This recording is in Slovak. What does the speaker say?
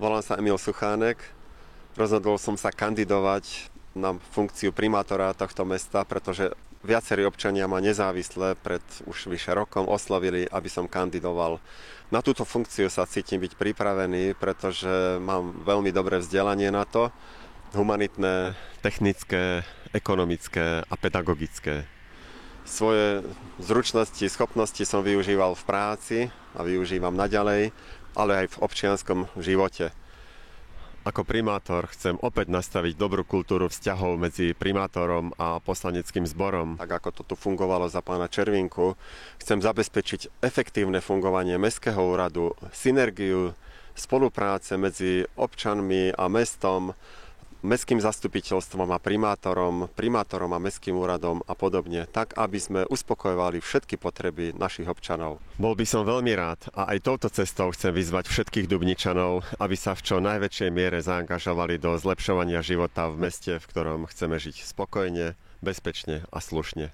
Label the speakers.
Speaker 1: Volám sa Emil Suchánek. Rozhodol som sa kandidovať na funkciu primátora tohto mesta, pretože viacerí občania ma nezávisle pred už vyše rokom oslovili, aby som kandidoval. Na túto funkciu sa cítim byť pripravený, pretože mám veľmi dobré vzdelanie na to. Humanitné, technické, ekonomické a pedagogické. Svoje zručnosti, schopnosti som využíval v práci a využívam naďalej, ale aj v občianskom živote. Ako primátor chcem opäť nastaviť dobrú kultúru vzťahov medzi primátorom a poslaneckým zborom. Tak ako to tu fungovalo za pána Červinku, chcem zabezpečiť efektívne fungovanie mestského úradu, synergiu, spolupráce medzi občanmi a mestom, mestským zastupiteľstvom a primátorom a mestským úradom a podobne, tak aby sme uspokojovali všetky potreby našich občanov. Bol by som veľmi rád a aj touto cestou chcem vyzvať všetkých Dubničanov, aby sa v čo najväčšej miere zaangažovali do zlepšovania života v meste, v ktorom chceme žiť spokojne, bezpečne a slušne.